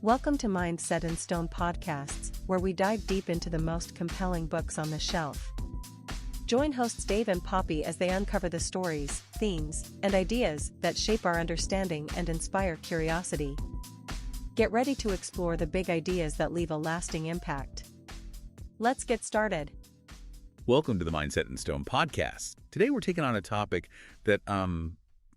Welcome to Mind Set in Stone podcasts, where we dive deep into the most compelling books on the shelf. Join hosts Dave and Poppy as they uncover the stories, themes, and ideas that shape our understanding and inspire curiosity. Get ready to explore the big ideas that leave a lasting impact. Let's get started. Welcome to the Mind Set in Stone podcast. Today we're taking on a topic that,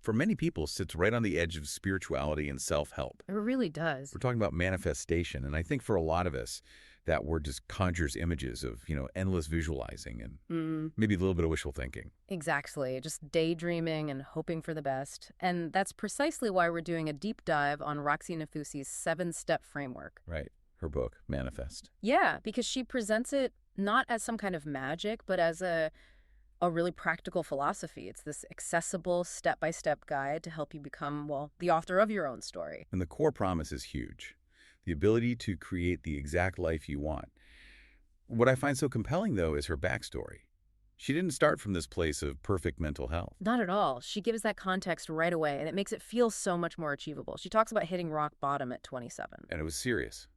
for many people, sits right on the edge of spirituality and self-help. It really does. We're talking about manifestation, and I think for a lot of us, that word just conjures images of, endless visualizing and maybe a little bit of wishful thinking. Exactly. Just daydreaming and hoping for the best. And that's precisely why we're doing a deep dive on Roxie Nafousi's 7-step framework. Right. Her book, Manifest. Yeah, because she presents it not as some kind of magic, but as a really practical philosophy. It's this accessible step-by-step guide to help you become, the author of your own story. And the core promise is huge. The ability to create the exact life you want. What I find so compelling, though, is her backstory. She didn't start from this place of perfect mental health. Not at all. She gives that context right away, and it makes it feel so much more achievable. She talks about hitting rock bottom at 27. And it was serious.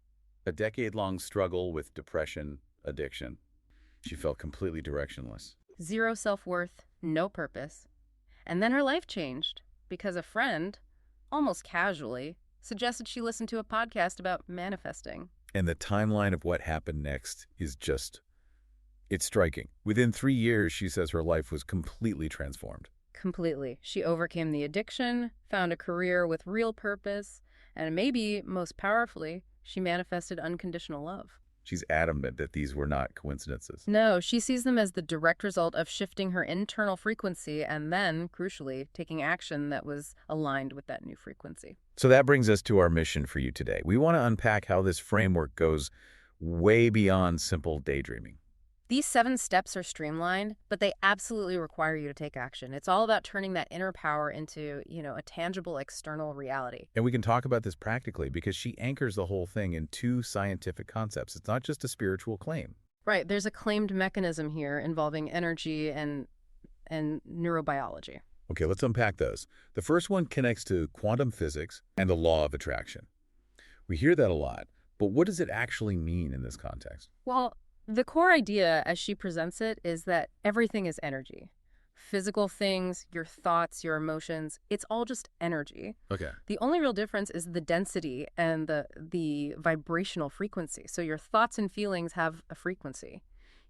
A decade-long struggle with depression, addiction. She felt completely directionless. Zero self-worth, no purpose. And then her life changed because a friend, almost casually, suggested she listen to a podcast about manifesting. And the timeline of what happened next is it's striking. Within 3 years, she says her life was completely transformed. Completely. She overcame the addiction, found a career with real purpose, and maybe, most powerfully, she manifested unconditional love. She's adamant that these were not coincidences. No, she sees them as the direct result of shifting her internal frequency and then, crucially, taking action that was aligned with that new frequency. So that brings us to our mission for you today. We want to unpack how this framework goes way beyond simple daydreaming. These 7 steps are streamlined, but they absolutely require you to take action. It's all about turning that inner power into, a tangible external reality. And we can talk about this practically because she anchors the whole thing in 2 scientific concepts. It's not just a spiritual claim. Right. There's a claimed mechanism here involving energy and neurobiology. Okay, let's unpack those. The first one connects to quantum physics and the law of attraction. We hear that a lot, but what does it actually mean in this context? Well, the core idea, as she presents it, is that everything is energy. Physical things, your thoughts, your emotions, it's all just energy. Okay. The only real difference is the density and the vibrational frequency. So your thoughts and feelings have a frequency.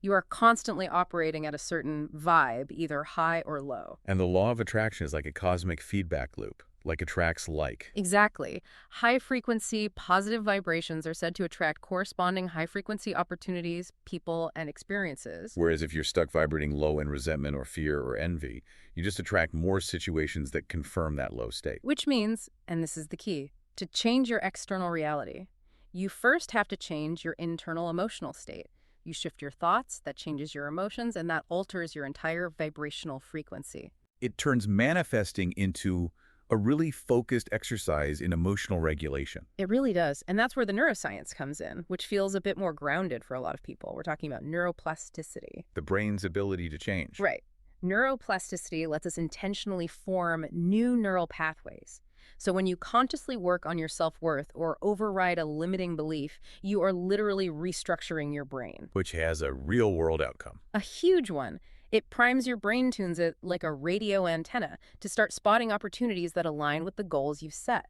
You are constantly operating at a certain vibe, either high or low. And the law of attraction is like a cosmic feedback loop, like attracts like. Exactly. High-frequency, positive vibrations are said to attract corresponding high-frequency opportunities, people, and experiences. Whereas if you're stuck vibrating low in resentment or fear or envy, you just attract more situations that confirm that low state. Which means, and this is the key, to change your external reality, you first have to change your internal emotional state. You shift your thoughts, that changes your emotions, and that alters your entire vibrational frequency. It turns manifesting into a really focused exercise in emotional regulation. It really does. And that's where the neuroscience comes in, which feels a bit more grounded for a lot of people. We're talking about neuroplasticity. The brain's ability to change. Right. Neuroplasticity lets us intentionally form new neural pathways. So when you consciously work on your self-worth or override a limiting belief, you are literally restructuring your brain. Which has a real-world outcome. A huge one. It primes your brain, tunes it like a radio antenna to start spotting opportunities that align with the goals you've set.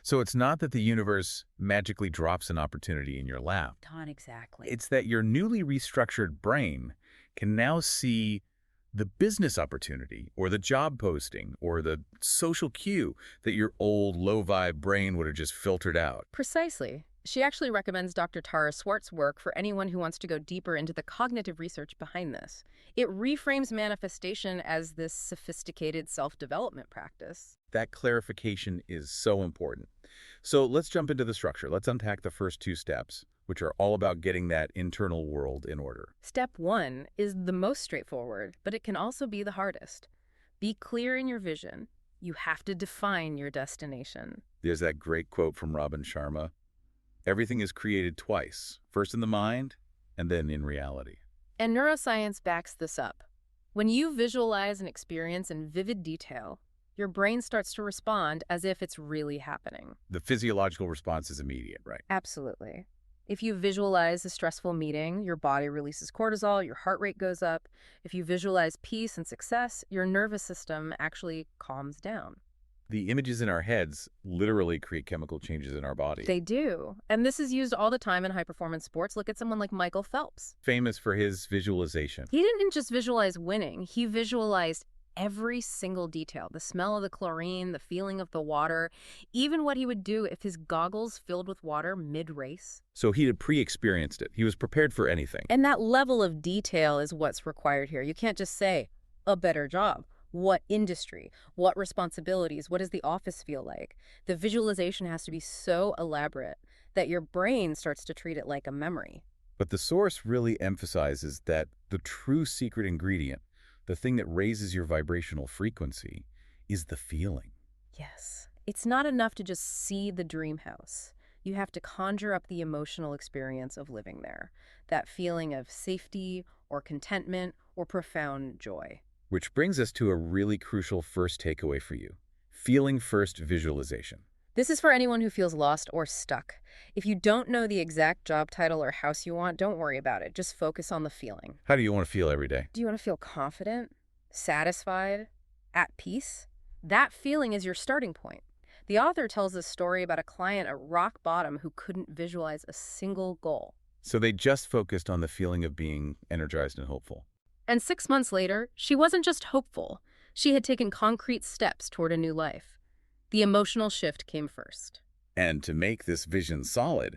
So it's not that the universe magically drops an opportunity in your lap. Not exactly. It's that your newly restructured brain can now see the business opportunity or the job posting or the social cue that your old low-vibe brain would have just filtered out. Precisely. She actually recommends Dr. Tara Swartz's work for anyone who wants to go deeper into the cognitive research behind this. It reframes manifestation as this sophisticated self-development practice. That clarification is so important. So let's jump into the structure. Let's unpack the first 2 steps, which are all about getting that internal world in order. Step 1 is the most straightforward, but it can also be the hardest. Be clear in your vision. You have to define your destination. There's that great quote from Robin Sharma. Everything is created twice, first in the mind and then in reality. And neuroscience backs this up. When you visualize an experience in vivid detail, Your brain starts to respond as if it's really happening. The physiological response is immediate, right? Absolutely. If you visualize a stressful meeting, your body releases cortisol, your heart rate goes up. If you visualize peace and success, your nervous system actually calms down. The images in our heads literally create chemical changes in our body. They do. And this is used all the time in high-performance sports. Look at someone like Michael Phelps. Famous for his visualization. He didn't just visualize winning. He visualized every single detail, the smell of the chlorine, the feeling of the water, even what he would do if his goggles filled with water mid-race. So he had pre-experienced it. He was prepared for anything. And that level of detail is what's required here. You can't just say, a better job. What industry? What responsibilities? What does the office feel like? The visualization has to be so elaborate that your brain starts to treat it like a memory. But the source really emphasizes that the true secret ingredient, the thing that raises your vibrational frequency, is the feeling. Yes. It's not enough to just see the dream house. You have to conjure up the emotional experience of living there, that feeling of safety or contentment or profound joy. Which brings us to a really crucial first takeaway for you. Feeling first visualization. This is for anyone who feels lost or stuck. If you don't know the exact job title or house you want, don't worry about it. Just focus on the feeling. How do you want to feel every day? Do you want to feel confident, satisfied, at peace? That feeling is your starting point. The author tells a story about a client at rock bottom who couldn't visualize a single goal. So they just focused on the feeling of being energized and hopeful. And 6 months later, she wasn't just hopeful. She had taken concrete steps toward a new life. The emotional shift came first. And to make this vision solid,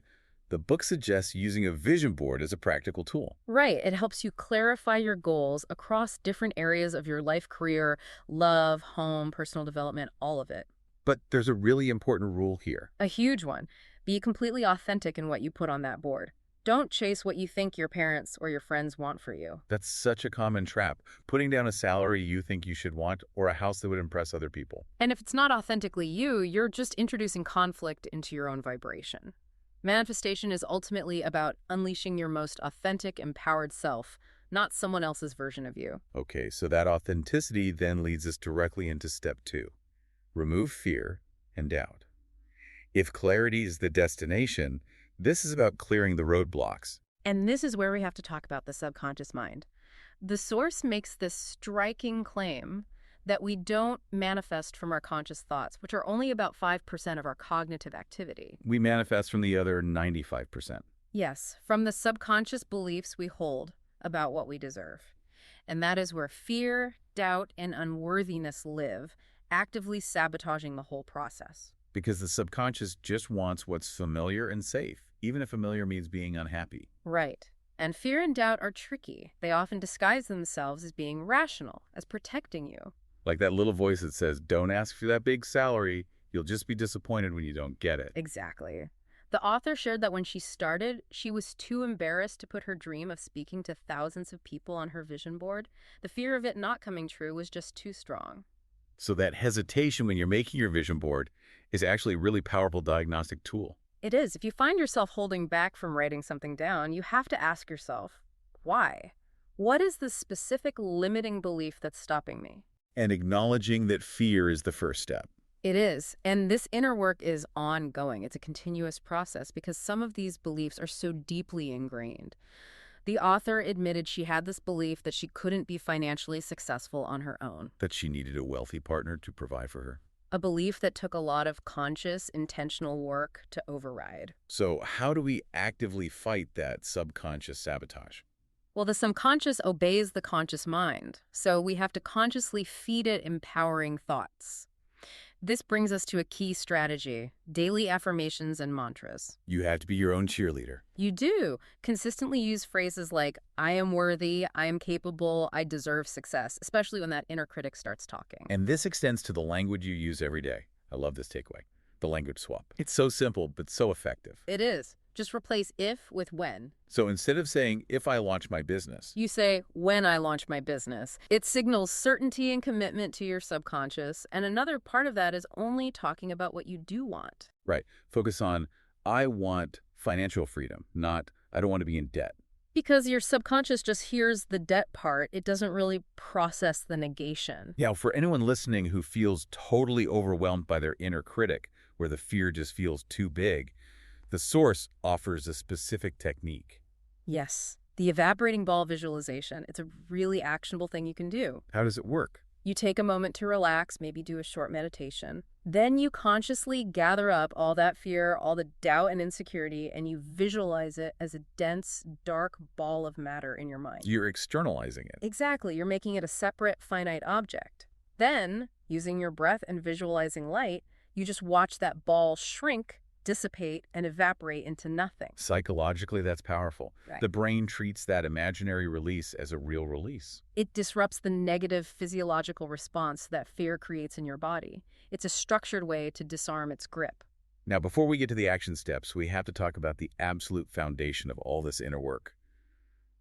the book suggests using a vision board as a practical tool. Right. It helps you clarify your goals across different areas of your life, career, love, home, personal development, all of it. But there's a really important rule here. A huge one. Be completely authentic in what you put on that board. Don't chase what you think your parents or your friends want for you. That's such a common trap, putting down a salary you think you should want or a house that would impress other people. And if it's not authentically you, you're just introducing conflict into your own vibration. Manifestation is ultimately about unleashing your most authentic, empowered self, not someone else's version of you. Okay, so that authenticity then leads us directly into step 2. Remove fear and doubt. If clarity is the destination, this is about clearing the roadblocks. And this is where we have to talk about the subconscious mind. The source makes this striking claim that we don't manifest from our conscious thoughts, which are only about 5% of our cognitive activity. We manifest from the other 95%. Yes, from the subconscious beliefs we hold about what we deserve. And that is where fear, doubt, and unworthiness live, actively sabotaging the whole process. Because the subconscious just wants what's familiar and safe, even if familiar means being unhappy. Right. And fear and doubt are tricky. They often disguise themselves as being rational, as protecting you. Like that little voice that says, don't ask for that big salary, you'll just be disappointed when you don't get it. Exactly. The author shared that when she started, she was too embarrassed to put her dream of speaking to thousands of people on her vision board. The fear of it not coming true was just too strong. So that hesitation when you're making your vision board is actually a really powerful diagnostic tool. It is. If you find yourself holding back from writing something down, you have to ask yourself, why? What is the specific limiting belief that's stopping me? And acknowledging that fear is the first step. It is. And this inner work is ongoing. It's a continuous process because some of these beliefs are so deeply ingrained. The author admitted she had this belief that she couldn't be financially successful on her own. That she needed a wealthy partner to provide for her. A belief that took a lot of conscious, intentional work to override. So how do we actively fight that subconscious sabotage? Well, the subconscious obeys the conscious mind, so we have to consciously feed it empowering thoughts. This brings us to a key strategy: daily affirmations and mantras. You have to be your own cheerleader. You do. Consistently use phrases like, I am worthy, I am capable, I deserve success, especially when that inner critic starts talking. And this extends to the language you use every day. I love this takeaway. The language swap. It's so simple, but so effective. It is. Just replace if with when. So instead of saying, if I launch my business, You say, when I launch my business. It signals certainty and commitment to your subconscious, and another part of that is only talking about what you do want. right, focus on, I want financial freedom, not, I don't want to be in debt. Because your subconscious just hears the debt part. It doesn't really process the negation. Yeah, for anyone listening who feels totally overwhelmed by their inner critic, where the fear just feels too big, the source offers a specific technique. Yes, the evaporating ball visualization. It's a really actionable thing you can do. How does it work? You take a moment to relax, maybe do a short meditation. Then you consciously gather up all that fear, all the doubt and insecurity, and you visualize it as a dense, dark ball of matter in your mind. You're externalizing it. Exactly. You're making it a separate, finite object. Then, using your breath and visualizing light, you just watch that ball shrink, dissipate, and evaporate into nothing. Psychologically, that's powerful. Right. The brain treats that imaginary release as a real release. It disrupts the negative physiological response that fear creates in your body. It's a structured way to disarm its grip. Now, before we get to the action steps, we have to talk about the absolute foundation of all this inner work: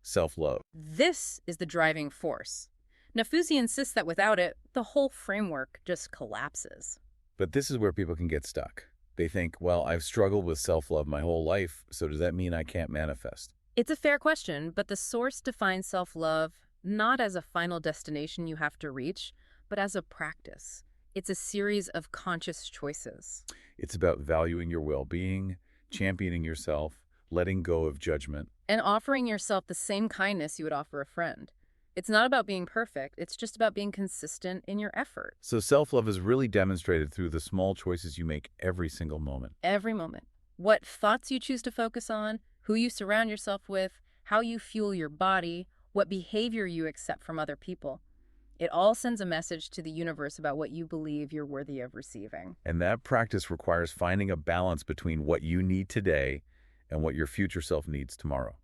self-love. This is the driving force. Nafousi insists that without it, the whole framework just collapses. But this is where people can get stuck. They think, well, I've struggled with self-love my whole life, so does that mean I can't manifest? It's a fair question, but the source defines self-love not as a final destination you have to reach, but as a practice. It's a series of conscious choices. It's about valuing your well-being, championing yourself, letting go of judgment. And offering yourself the same kindness you would offer a friend. It's not about being perfect, it's just about being consistent in your effort. So self-love is really demonstrated through the small choices you make every single moment. Every moment. What thoughts you choose to focus on, who you surround yourself with, how you fuel your body, what behavior you accept from other people. It all sends a message to the universe about what you believe you're worthy of receiving. And that practice requires finding a balance between what you need today and what your future self needs tomorrow.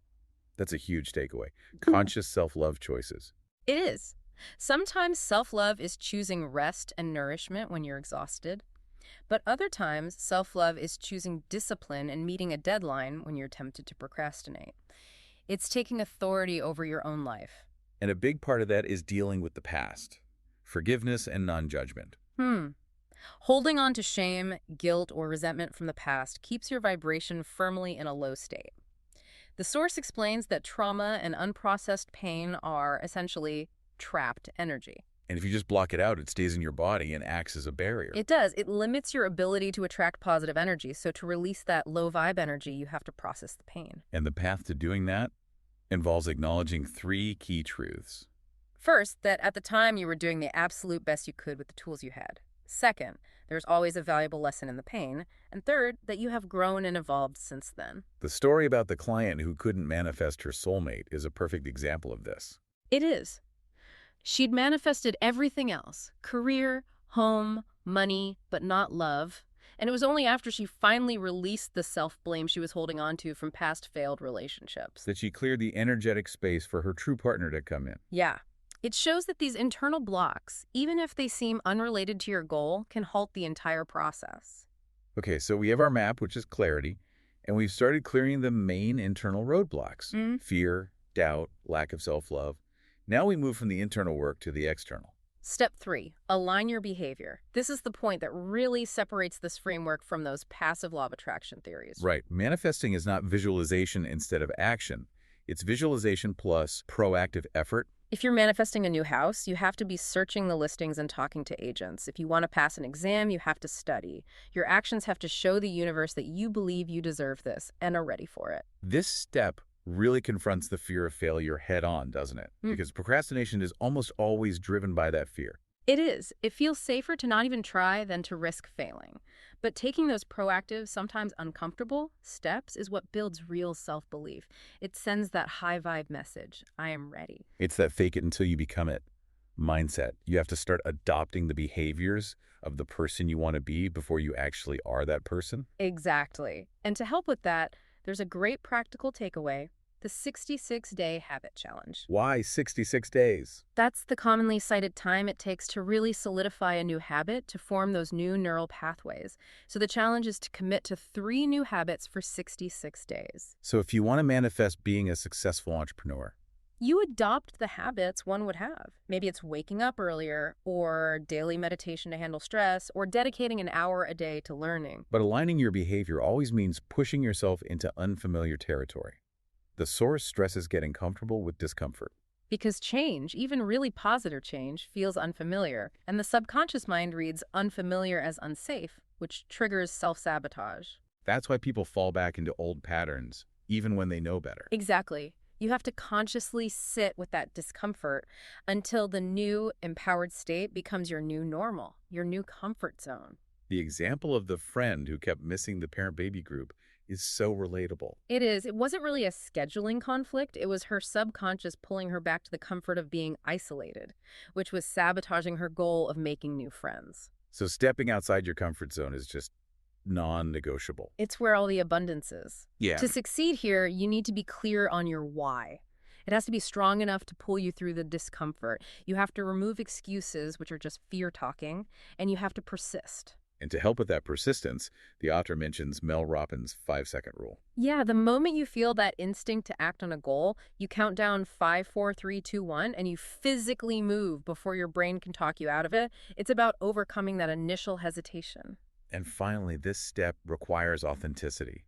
That's a huge takeaway. Conscious self-love choices. It is. Sometimes self-love is choosing rest and nourishment when you're exhausted. But other times, self-love is choosing discipline and meeting a deadline when you're tempted to procrastinate. It's taking authority over your own life. And a big part of that is dealing with the past. Forgiveness and non-judgment. Holding on to shame, guilt, or resentment from the past keeps your vibration firmly in a low state. The source explains that trauma and unprocessed pain are essentially trapped energy. And if you just block it out, it stays in your body and acts as a barrier. It does. It limits your ability to attract positive energy. So to release that low vibe energy, you have to process the pain. And the path to doing that involves acknowledging 3 key truths. First, that at the time you were doing the absolute best you could with the tools you had. Second, there's always a valuable lesson in the pain. And third, that you have grown and evolved since then. The story about the client who couldn't manifest her soulmate is a perfect example of this. It is. She'd manifested everything else: career, home, money, but not love. And it was only after she finally released the self-blame she was holding on to from past failed relationships That she cleared the energetic space for her true partner to come in. Yeah. It shows that these internal blocks, even if they seem unrelated to your goal, can halt the entire process. Okay, so we have our map, which is clarity, and we've started clearing the main internal roadblocks. Fear, doubt, lack of self-love. Now we move from the internal work to the external. Step 3, align your behavior. This is the point that really separates this framework from those passive law of attraction theories. Right. Manifesting is not visualization instead of action. It's visualization plus proactive effort. If you're manifesting a new house, you have to be searching the listings and talking to agents. If you want to pass an exam, you have to study. Your actions have to show the universe that you believe you deserve this and are ready for it. This step really confronts the fear of failure head on, doesn't it? Because procrastination is almost always driven by that fear. It is. It feels safer to not even try than to risk failing. But taking those proactive, sometimes uncomfortable steps is what builds real self-belief. It sends that high vibe message: I am ready. It's that fake it until you become it mindset. You have to start adopting the behaviors of the person you want to be before you actually are that person. Exactly. And to help with that, there's a great practical takeaway: the 66-day habit challenge. Why 66 days? That's the commonly cited time it takes to really solidify a new habit, to form those new neural pathways. So the challenge is to commit to 3 new habits for 66 days. So if you want to manifest being a successful entrepreneur, you adopt the habits one would have. Maybe it's waking up earlier, or daily meditation to handle stress, or dedicating an hour a day to learning. But aligning your behavior always means pushing yourself into unfamiliar territory. The source stresses getting comfortable with discomfort. Because change, even really positive change, feels unfamiliar, and the subconscious mind reads unfamiliar as unsafe, which triggers self-sabotage. That's why people fall back into old patterns, even when they know better. Exactly. You have to consciously sit with that discomfort until the new empowered state becomes your new normal, your new comfort zone. The example of the friend who kept missing the parent-baby group is so relatable. It is. It wasn't really a scheduling conflict. It was her subconscious pulling her back to the comfort of being isolated, which was sabotaging her goal of making new friends. So stepping outside your comfort zone is just non-negotiable. It's where all the abundance is. Yeah. To succeed here, you need to be clear on your why. It has to be strong enough to pull you through the discomfort. You have to remove excuses, which are just fear talking, and you have to persist. And to help with that persistence, the author mentions Mel Robbins' 5-second rule. Yeah, the moment you feel that instinct to act on a goal, you count down 5, 4, 3, 2, 1, and you physically move before your brain can talk you out of it. It's about overcoming that initial hesitation. And finally, this step requires authenticity.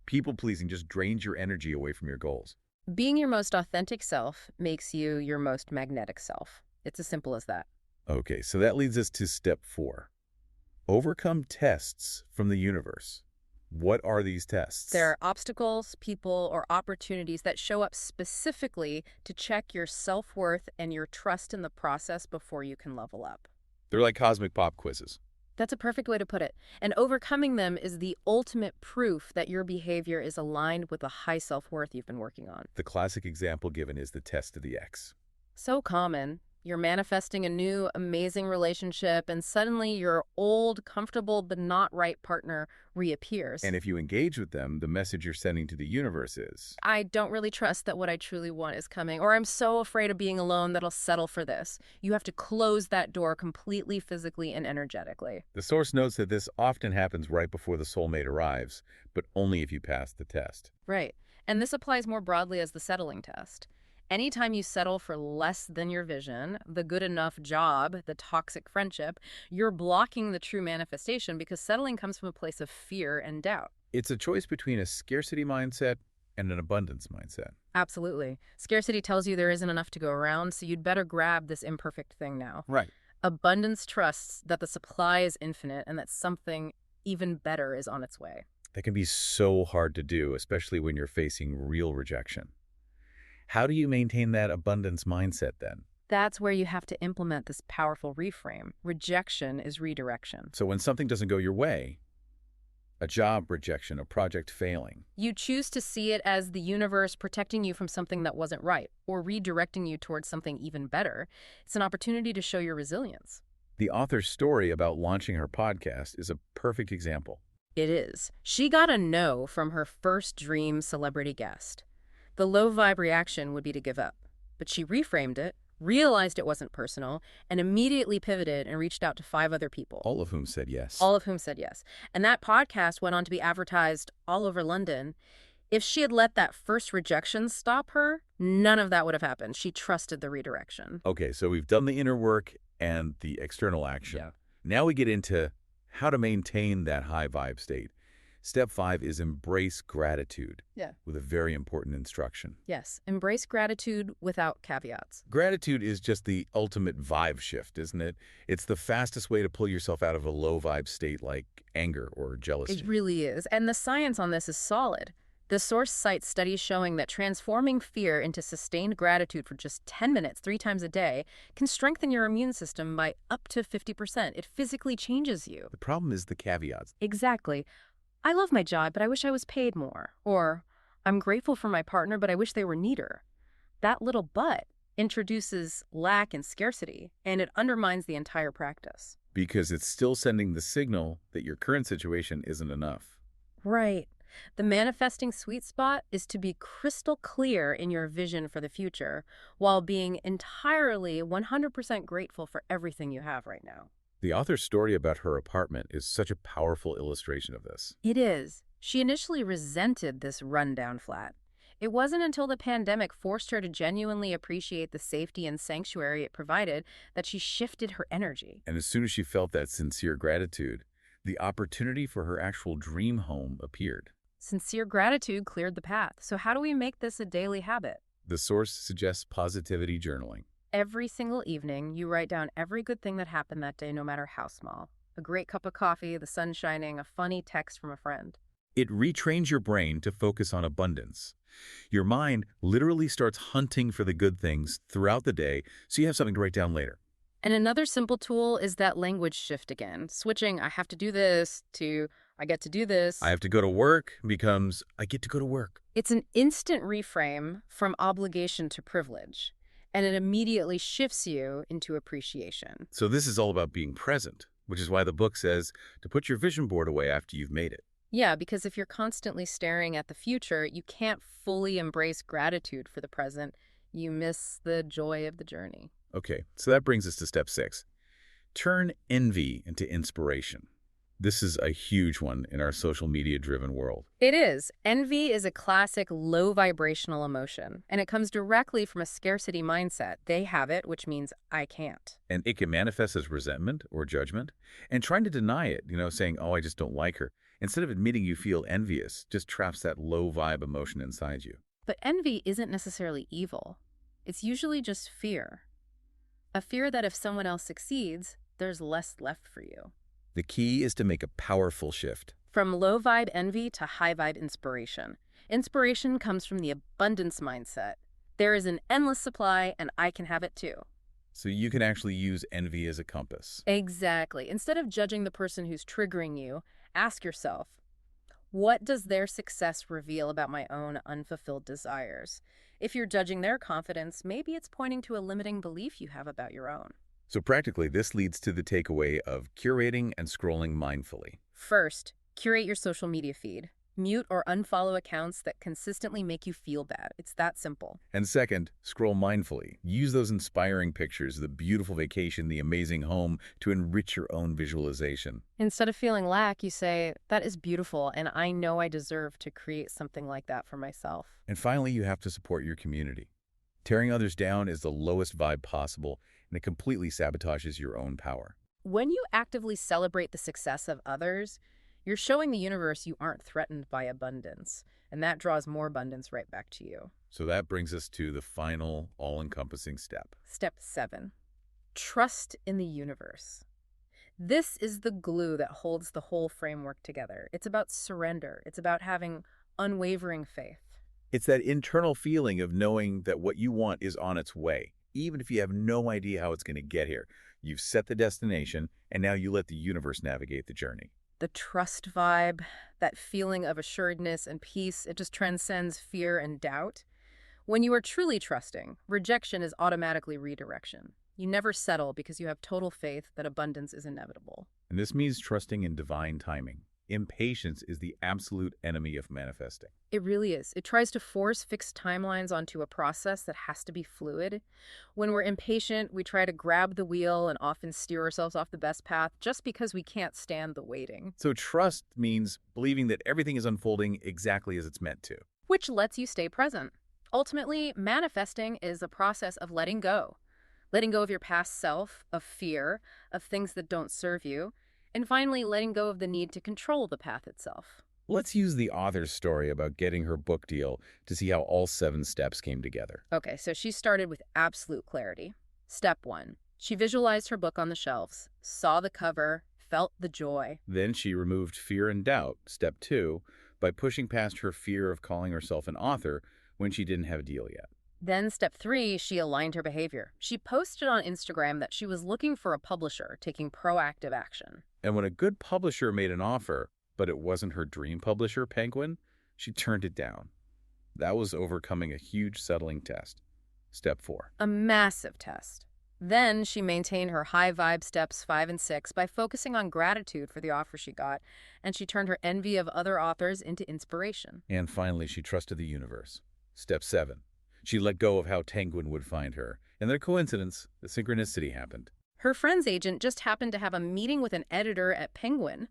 People-pleasing just drains your energy away from your goals. Being your most authentic self makes you your most magnetic self. It's as simple as that. Okay, so that leads us to step 4. Overcome tests from the universe. What are these tests? There are obstacles, people, or opportunities that show up specifically to check your self-worth and your trust in the process before you can level up. They're like cosmic pop quizzes. That's a perfect way to put it. And overcoming them is the ultimate proof that your behavior is aligned with the high self-worth you've been working on. The classic example given is the test of the X. So common. You're manifesting a new, amazing relationship, and suddenly your old, comfortable, but not right partner reappears. And if you engage with them, the message you're sending to the universe is, I don't really trust that what I truly want is coming, or I'm so afraid of being alone that I'll settle for this. You have to close that door completely, physically, and energetically. the source notes that this often happens right before the soulmate arrives, but only if you pass the test. Right. And this applies more broadly as the settling test. Anytime you settle for less than your vision, the good enough job, the toxic friendship, you're blocking the true manifestation because settling comes from a place of fear and doubt. It's a choice between a scarcity mindset and an abundance mindset. Absolutely. Scarcity tells you there isn't enough to go around, so you'd better grab this imperfect thing now. Right. Abundance trusts that the supply is infinite and that something even better is on its way. That can be so hard to do, especially when you're facing real rejection. How do you maintain that abundance mindset then? That's where you have to implement this powerful reframe. Rejection is redirection. So when something doesn't go your way, a job rejection, a project failing, You choose to see it as the universe protecting you from something that wasn't right, or redirecting you towards something even better. It's an opportunity to show your resilience. the author's story about launching her podcast is a perfect example. It is. She got a no from her first dream celebrity guest. The low vibe reaction would be to give up. But she reframed it, realized it wasn't personal, and immediately pivoted and reached out to 5 other people. All of whom said yes. All of whom said yes. And that podcast went on to be advertised all over London. If she had let that first rejection stop her, none of that would have happened. She trusted the redirection. Okay, so we've done the inner work and the external action. Yeah. Now we get into how to maintain that high vibe state. Step 5 is embrace gratitude. Yeah. With a very important instruction. Yes. Embrace gratitude without caveats. Gratitude is just the ultimate vibe shift, isn't it? It's the fastest way to pull yourself out of a low vibe state like anger or jealousy. It really is. And the science on this is solid. The source cites studies showing that transforming fear into sustained gratitude for just 10 minutes 3 times a day can strengthen your immune system by up to 50%. It physically changes you. The problem is the caveats. Exactly. I love my job, but I wish I was paid more. Or, I'm grateful for my partner, but I wish they were neater. That little but introduces lack and scarcity, and it undermines the entire practice. Because it's still sending the signal that your current situation isn't enough. Right. The manifesting sweet spot is to be crystal clear in your vision for the future while being entirely 100% grateful for everything you have right now. The author's story about her apartment is such a powerful illustration of this. It is. She initially resented this rundown flat. It wasn't until the pandemic forced her to genuinely appreciate the safety and sanctuary it provided that she shifted her energy. And as soon as she felt that sincere gratitude, the opportunity for her actual dream home appeared. Sincere gratitude cleared the path. So how do we make this a daily habit? The source suggests positivity journaling. Every single evening, you write down every good thing that happened that day, no matter how small. A great cup of coffee, the sun shining, a funny text from a friend. It retrains your brain to focus on abundance. Your mind literally starts hunting for the good things throughout the day, so you have something to write down later. And another simple tool is that language shift again. Switching I have to do this to I get to do this. I have to go to work becomes I get to go to work. It's an instant reframe from obligation to privilege, and it immediately shifts you into appreciation. So this is all about being present, which is why the book says to put your vision board away after you've made it. Yeah, because if you're constantly staring at the future, you can't fully embrace gratitude for the present. You miss the joy of the journey. Okay, so that brings us to step 6. Turn envy into inspiration. This is a huge one in our social media-driven world. It is. Envy is a classic low vibrational emotion, and it comes directly from a scarcity mindset. They have it, which means I can't. And it can manifest as resentment or judgment. And trying to deny it, saying, oh, I just don't like her, instead of admitting you feel envious, just traps that low vibe emotion inside you. But envy isn't necessarily evil. It's usually just fear. A fear that if someone else succeeds, there's less left for you. The key is to make a powerful shift. From low vibe envy to high vibe inspiration. Inspiration comes from the abundance mindset. There is an endless supply and I can have it too. So you can actually use envy as a compass. Exactly. Instead of judging the person who's triggering you, ask yourself, what does their success reveal about my own unfulfilled desires? If you're judging their confidence, maybe it's pointing to a limiting belief you have about your own. So practically, this leads to the takeaway of curating and scrolling mindfully. First, curate your social media feed. Mute or unfollow accounts that consistently make you feel bad. It's that simple. And second, scroll mindfully. Use those inspiring pictures, the beautiful vacation, the amazing home, to enrich your own visualization. Instead of feeling lack, you say, that is beautiful, and I know I deserve to create something like that for myself. And finally, you have to support your community. Tearing others down is the lowest vibe possible, and it completely sabotages your own power. When you actively celebrate the success of others, you're showing the universe you aren't threatened by abundance, and that draws more abundance right back to you. So that brings us to the final, all-encompassing step. Step 7. Trust in the universe. This is the glue that holds the whole framework together. It's about surrender. It's about having unwavering faith. It's that internal feeling of knowing that what you want is on its way, even if you have no idea how it's going to get here. You've set the destination, and now you let the universe navigate the journey. The trust vibe, that feeling of assuredness and peace, it just transcends fear and doubt. When you are truly trusting, rejection is automatically redirection. You never settle because you have total faith that abundance is inevitable. And this means trusting in divine timing. Impatience is the absolute enemy of manifesting. It really is. It tries to force fixed timelines onto a process that has to be fluid. When we're impatient, we try to grab the wheel and often steer ourselves off the best path just because we can't stand the waiting. So trust means believing that everything is unfolding exactly as it's meant to. Which lets you stay present. Ultimately, manifesting is a process of letting go. Letting go of your past self, of fear, of things that don't serve you. And finally, letting go of the need to control the path itself. Let's use the author's story about getting her book deal to see how all 7 steps came together. Okay, so she started with absolute clarity. Step 1. She visualized her book on the shelves, saw the cover, felt the joy. Then she removed fear and doubt, step 2, by pushing past her fear of calling herself an author when she didn't have a deal yet. Then step 3, she aligned her behavior. She posted on Instagram that she was looking for a publisher, taking proactive action. And when a good publisher made an offer, but it wasn't her dream publisher, Penguin, she turned it down. That was overcoming a huge settling test. Step 4. A massive test. Then she maintained her high vibe steps 5 and 6 by focusing on gratitude for the offer she got, and she turned her envy of other authors into inspiration. And finally, she trusted the universe. Step 7. She let go of how Penguin would find her. And their coincidence, the synchronicity happened. Her friend's agent just happened to have a meeting with an editor at Penguin.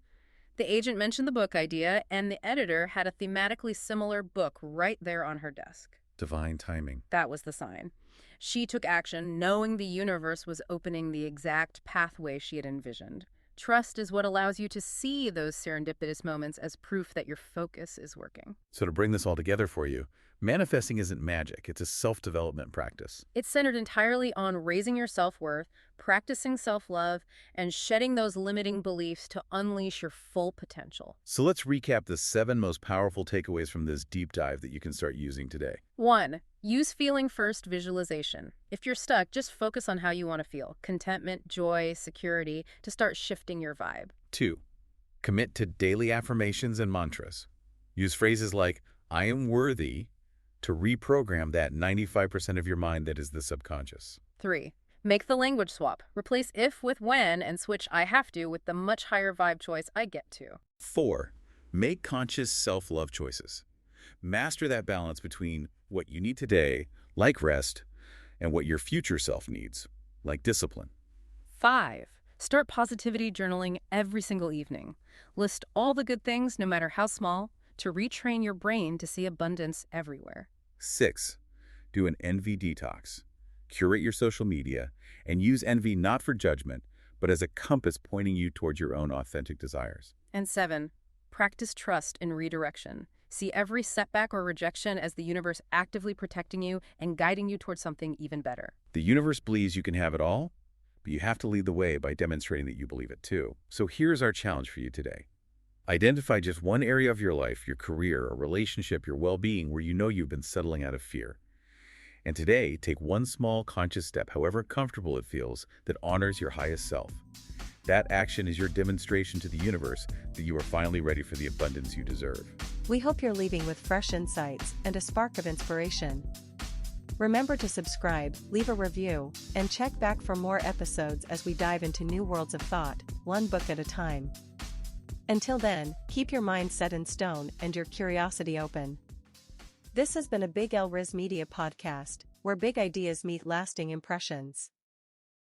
The agent mentioned the book idea, and the editor had a thematically similar book right there on her desk. Divine timing. That was the sign. She took action, knowing the universe was opening the exact pathway she had envisioned. Trust is what allows you to see those serendipitous moments as proof that your focus is working. So to bring this all together for you, manifesting isn't magic. It's a self-development practice. It's centered entirely on raising your self-worth, practicing self-love, and shedding those limiting beliefs to unleash your full potential. So let's recap the 7 most powerful takeaways from this deep dive that you can start using today. 1. Use feeling-first visualization. If you're stuck, just focus on how you want to feel. Contentment, joy, security, to start shifting your vibe. 2. Commit to daily affirmations and mantras. Use phrases like, I am worthy, to reprogram that 95% of your mind that is the subconscious. 3. Make the language swap. Replace if with when and switch I have to with the much higher vibe choice I get to. 4. Make conscious self-love choices. Master that balance between what you need today, like rest, and what your future self needs, like discipline. 5. Start positivity journaling every single evening. List all the good things, no matter how small, to retrain your brain to see abundance everywhere. 6. Do an envy detox. Curate your social media and use envy not for judgment, but as a compass pointing you towards your own authentic desires. And 7. Practice trust in redirection. See every setback or rejection as the universe actively protecting you and guiding you towards something even better. The universe believes you can have it all, but you have to lead the way by demonstrating that you believe it too. So here's our challenge for you today. Identify just one area of your life, your career, a relationship, your well-being, where you know you've been settling out of fear. And today, take one small conscious step, however comfortable it feels, that honors your highest self. That action is your demonstration to the universe that you are finally ready for the abundance you deserve. We hope you're leaving with fresh insights and a spark of inspiration. Remember to subscribe, leave a review, and check back for more episodes as we dive into new worlds of thought, one book at a time. Until then, keep your mind set in stone and your curiosity open. This has been a Big L Riz Media podcast, where big ideas meet lasting impressions.